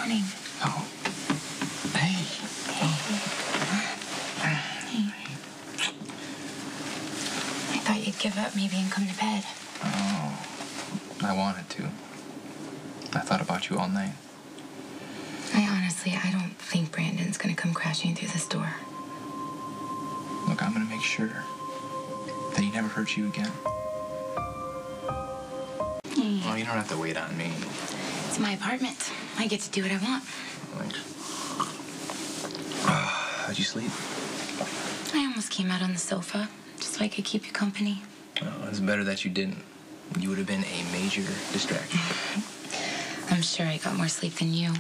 morning. Oh. Hey. Hey. I thought you'd give up maybe and come to bed. Oh. I wanted to. I thought about you all night. I don't think Brandon's gonna come crashing through this door. Look, I'm gonna make sure that he never hurts you again. Hey. Well, you don't have to wait on me. It's my apartment. I get to do what I want. Thanks. How'd you sleep? I almost came out on the sofa, just so I could keep you company. Oh, it's better that you didn't. You would have been a major distraction. I'm sure I got more sleep than you.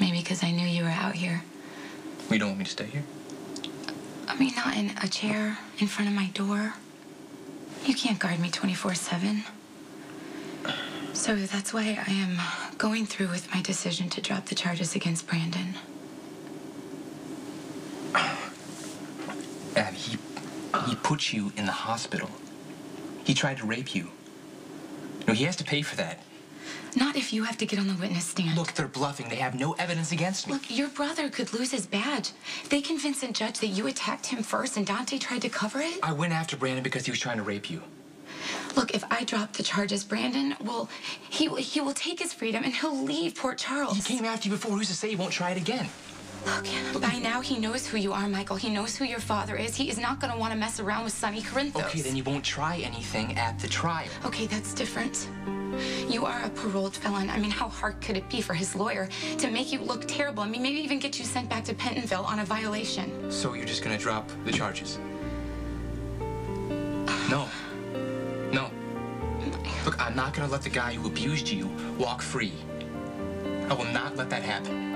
Maybe because I knew you were out here. You don't want me to stay here? I mean, not in a chair in front of my door. You can't guard me 24/7. So that's why I am going through with my decision to drop the charges against Brandon. Abby, he put you in the hospital. He tried to rape you. No, he has to pay for that. Not if you have to get on the witness stand. Look, they're bluffing. They have no evidence against me. Look, your brother could lose his badge. They convinced a judge that you attacked him first and Dante tried to cover it. I went after Brandon because he was trying to rape you. Look, if I drop the charges, Brandon he will take his freedom and he'll leave Port Charles. He came after you before. Who's to say he won't try it again? Look, by now he knows who you are, Michael. He knows who your father is. He is not going to want to mess around with Sonny Corinthos. Okay, then you won't try anything at the trial. Okay, that's different. You are a paroled felon. I mean, how hard could it be for his lawyer to make you look terrible? I mean, maybe even get you sent back to Pentonville on a violation. So you're just gonna drop the charges? No. No. Look, I'm not gonna let the guy who abused you walk free. I will not let that happen.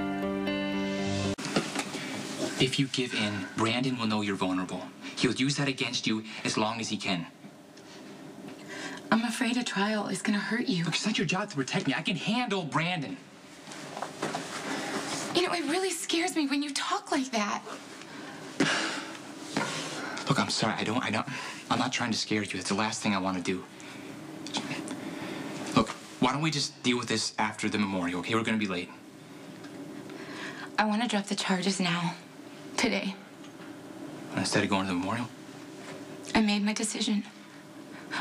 If you give in, Brandon will know you're vulnerable. He'll use that against you as long as he can. I'm afraid a trial is going to hurt you. Look, it's not your job to protect me. I can handle Brandon. You know, it really scares me when you talk like that. Look, I'm sorry. I'm not trying to scare you. It's the last thing I want to do. Look, why don't we just deal with this after the memorial, okay? We're going to be late. I want to drop the charges now. Today. Instead of going to the memorial? I made my decision.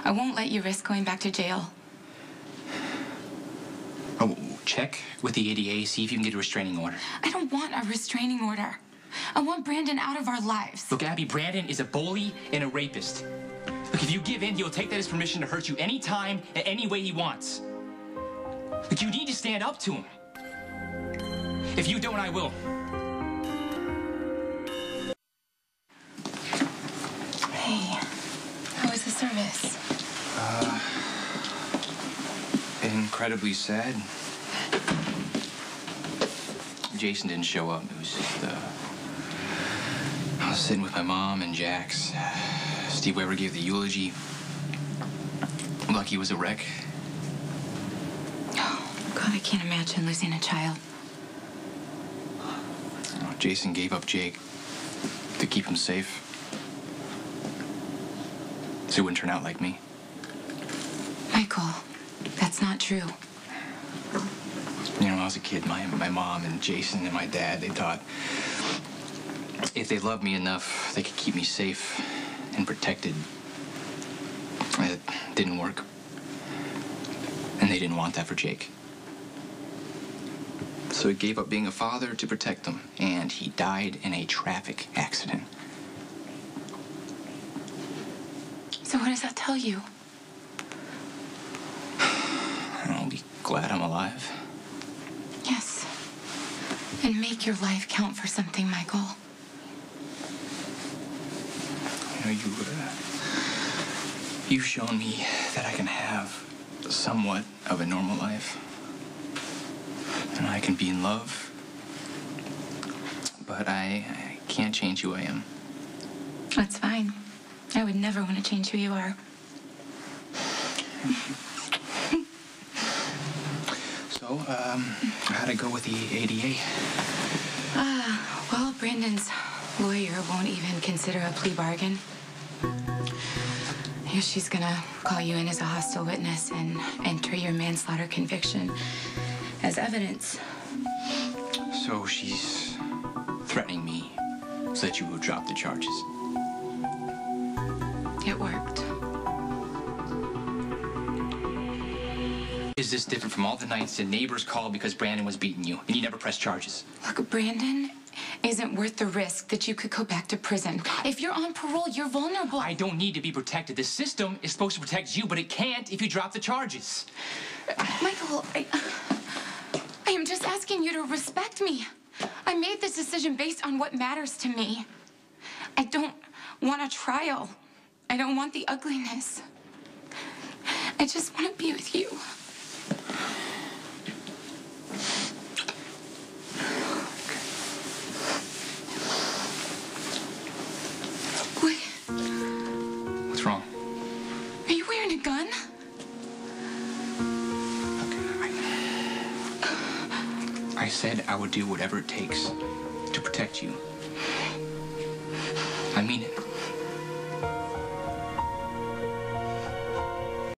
I won't let you risk going back to jail. Oh, check with the ADA, see if you can get a restraining order. I don't want a restraining order. I want Brandon out of our lives. Look, Abby, Brandon is a bully and a rapist. Look, if you give in, he'll take that as permission to hurt you anytime and any way he wants. Look, you need to stand up to him. If you don't, I will. Hey, how was the service? Incredibly sad. Jason didn't show up. It was just, I was sitting with my mom and Jax. Steve Weber gave the eulogy. Lucky was a wreck. Oh, God, I can't imagine losing a child. Jason gave up Jake to keep him safe. So he wouldn't turn out like me. Michael, that's not true. You know, when I was a kid, my mom and Jason and my dad, they thought if they loved me enough, they could keep me safe and protected. It didn't work. And they didn't want that for Jake. So he gave up being a father to protect them, and he died in a traffic accident. So what does that tell you? I'll be glad I'm alive. Yes. And make your life count for something, Michael. You know, you've shown me that I can have somewhat of a normal life. And I can be in love. But I can't change who I am. That's fine. I would never want to change who you are. So, how'd it go with the ADA? Well, Brandon's lawyer won't even consider a plea bargain. Here she's gonna call you in as a hostile witness and enter your manslaughter conviction as evidence. So she's threatening me so that you will drop the charges. It worked. Is this different from all the nights the neighbors called because Brandon was beating you and you never pressed charges? Look, Brandon isn't worth the risk that you could go back to prison. If you're on parole, you're vulnerable. I don't need to be protected. The system is supposed to protect you, but it can't if you drop the charges. Michael, I am just asking you to respect me. I made this decision based on what matters to me. I don't want a trial. I don't want the ugliness. I just want to be with you. What? What's wrong? Are you wearing a gun? I said I would do whatever it takes to protect you. I mean it.